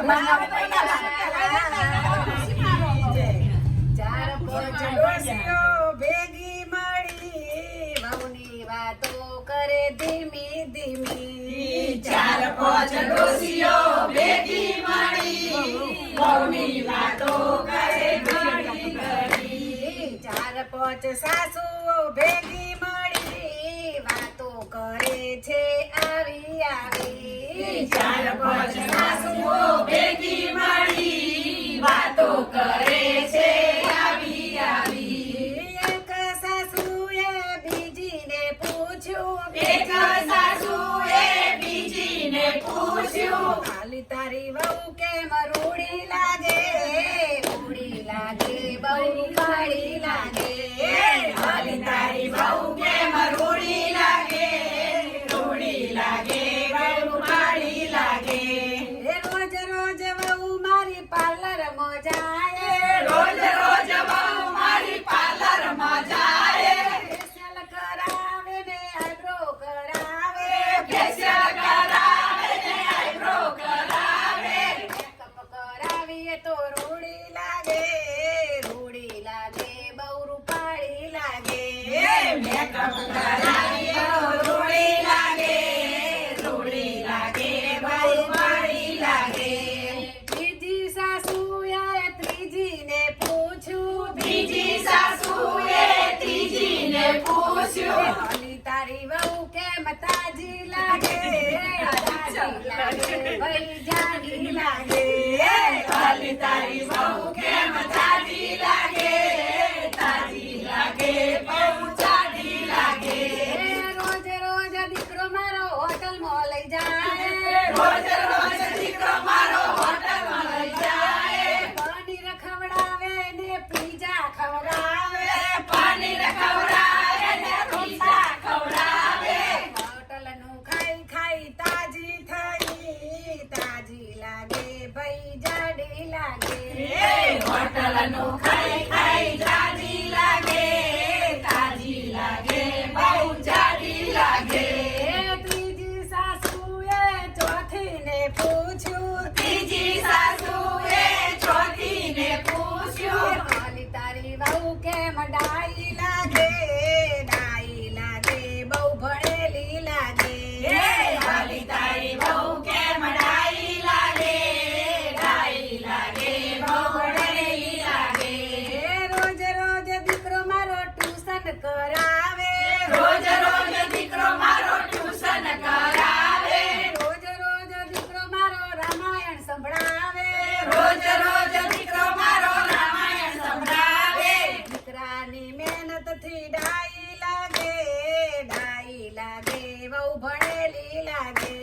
ચાર પાંચ ડોશીઓ ભેગી મળી વહુની વાતો કરે ધીમી ધીમી. ચાર પાંચ ડોશીઓ ભેગી મળી વહુની વાતો કરે ઘડી ઘડી. ચાર પાંચ સાસુઓ ભેગી મળી વાતો કરે છે આવી આવી. ચાર પાંચ સાસુઓ ભેગી મળી વાતો કરે છે આવી આવી. એક સાસુએ બીજીને પૂછ્યું એક સાસુએ બીજીને પૂછ્યું ખાલી તારી વહુ કેમ રૂડી લાગે રૂડી લાગે બહુ કાળી લાગે. ખાલી તારી વહુ કેમ રૂડી લાગે રૂડી લાગે બહુ કાળી લાગે. રોજ રોજ વહુ મારી પાર્લરમાં જાય રોજ રોજ વહુ મારી પાર્લરમાં જાય. ફેશિયલ કરાવે ને આઈબ્રો કરાવે ફેશિયલ કરાવે ને આઈબ્રો કરાવે. મેકઅપ કરાવીએ તો રૂડી લાગે રૂડી લાગે બહુ રૂપાળી લાગે. મેકઅપ કરાવીએ તો રૂડી લાગે રૂડી લાગે બહુ કાળી લાગે. બીજી સાસુએ ત્રીજીને પૂછ્યું બીજી સાસુએ ત્રીજીને પૂછ્યું ખાલી તારી વહુ કેમ તાજી લાગે તાજી લાગે ભાઈ જાડી લાગે. ખાલી તારી વહુ કેમ તાજી લાગે તાજી લાગે બહુ જાડી લાગે. રોજ રોજ દીકરો મારો હોટલમાં લઈ જાય રોજ રોજ દીકરો મારો હોટલમાં લઈ જાય. પનીર ખવડાવે ને પીઝા ખવડાવે પનીર ખવડાવે ને પીઝા ખવડાવે. હોટલનું ખાઈ ખાઈ તાજી થઈ તાજી લાગે ભાઈ જાડી લાગે. હોટલનું ખાઈ ખાઈ જાડી લાગે તાજી લાગે બહુ જાડી લાગે. ત્રીજી સાસુએ ચોથીને પૂછ્યું ત્રીજી સાસુએ ચોથીને પૂછ્યું ખાલી તારી વહુ કેમ ડાઈ લાગે ડાઈ લાગે બહુ ભણેલી લાગે. ખાલી તારી વહુ કેમ ડાઈ લાગે ડાઈ લાગે બહુ ભણેલી લાગે. રોજ રોજ દીકરો મારો ટ્યુશન કરાવે રોજ રોજ દીકરો મારો ટ્યુશન કરાવે. રોજ રોજ દીકરો મારો રામાયણ સંભળાવે રોજ રોજ દીકરો મારો રામાયણ સંભળાવે. દીકરાની મહેનતથી ડાઈ લાગે બહુ ભણેલી લાગે.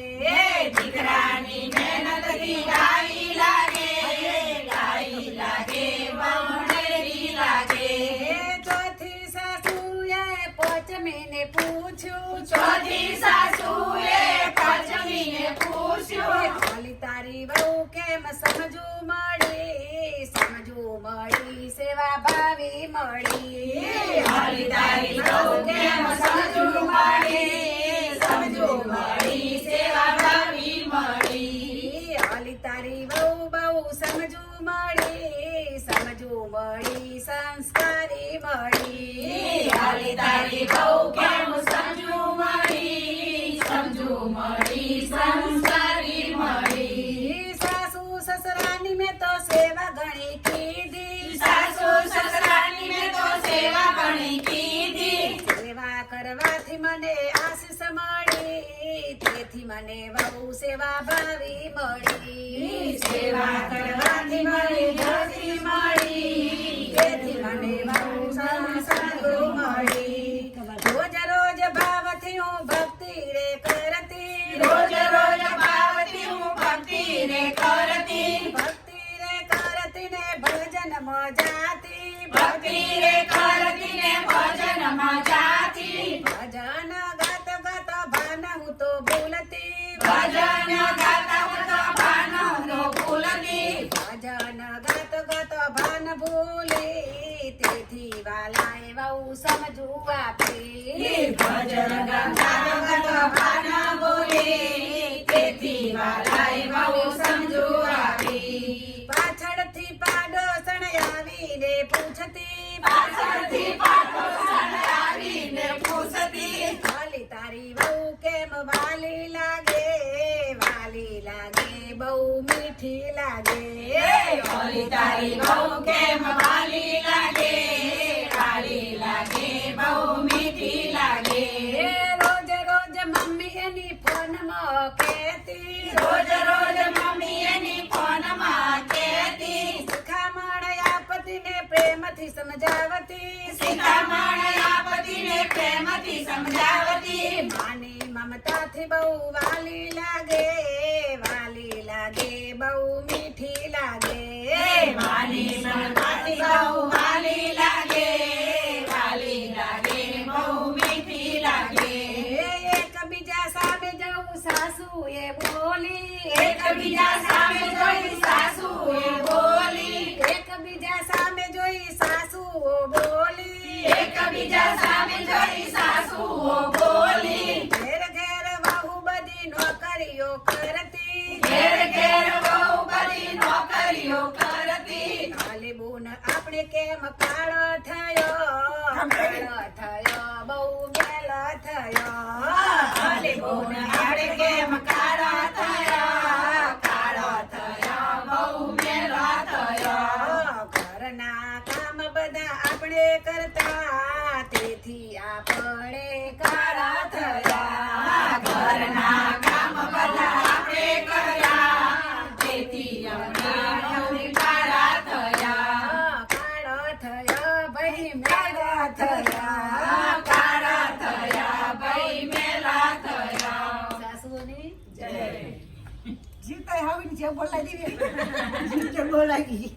દીકરાની મહેનતથી ડાઈ લાગે બહુ ભણેલી લાગે. ચોથી સાસુએ પાંચમીને પૂછ્યું ચોથી સાસુએ પાંચમીને પૂછ્યું ખાલી તારી વહુ કેમ સમજુ મળી સેવા ભાવી મળી. ખાલી તારી વહુ કેમ સમજુ મળી સેવા ભાવી મળી. હાલી તારી વહુ બહુ સમજુ મળી સંસ્કારી મળી. ખાલી તારી વહુ કેમ સમજુ મળી સંસ્કારી મળી. સાસુ સસરાની મેં તો સેવા ઘણી કીધી સાસુ સસરાની મેં તો સેવા ઘણી કીધી. સેવા કરવાથી મને આશીષ મળી તેથી મને બહુ સેવા ભાવી મળી. સેવા કરવાથી મને ખુશી મળી તેથી મને બહુ સંસ્કારો મળી. રોજ રોજ ભાવથી હું ભક્તિ રે કરતી રોજ રોજ ભાવથી હું ભક્તિ રે કરતી. ભક્તિ રે કરતી ને ભજન મજાતી ભક્તિ રે કરતી ને ભજનમાં જાતી. ભજન ગાત ગાત ભાન હું તો ભૂલતી ભજન ગાતા હું તો ભાન તો ભૂલતી. ભજન ગાત ગાત ભાન ભૂલી તેથી વાલાએ બહુ સમજુ આપી. ભજન ગાતા ભાન બોલે તેથી વાલાએ બહુ સમજુ આપી. મીઠી લાગે ઓલી તારી બહુ કેમ વાલી લાગે વાલી લાગે બહુ મીઠી લાગે રોજ રોજ મમ્મી એની ફોનમાં કહેતી રોજ રોજ મમ્મી એની ફોનમાં કહેતી શિખામણ આપતીને પ્રેમથી સમજાવતી શિખામણ આપતીને પ્રેમથી સમજાવતી માની મમતાથી બહુ વાલી લાગે બહુ મીઠી લાગે માની મમતાથી બહુ વાલી લાગે વાલી લાગે બહુ મીઠી લાગે એકબીજા સામે જવું સાસુ એ બોલી એકબીજા સામે જોઈ સાસુએ બોલી એકબીજા સામે જોઈ સાસુઓ બોલી એકબીજા સામે જોઈ સાસુઓ બોલી ઘેર ઘેર બહુ બધી નોકરીઓ કરતી ઘેર ઘેર બહુ બધી નોકરીઓ કરતી ખાલી બુન આપણે કેમ કાળો થયો બહુ મેલો થયો ખાલી બોન આડે કેમ કાળા થયા કાળો થયો બહુ મેલા થયો ઘરના કામ બધા આપણે કરતા તેથી આપણે કાળા થયા ઘરના કામ બધા આપણે કર્યા તેથી અમે કાળા થયા કાળો થયો ભાઈ મેળા થયા કાળા થયા ભાઈ મેલા થયા સાસુની જય જીવતા હવે જે બોલાવી દીધી બોલાવી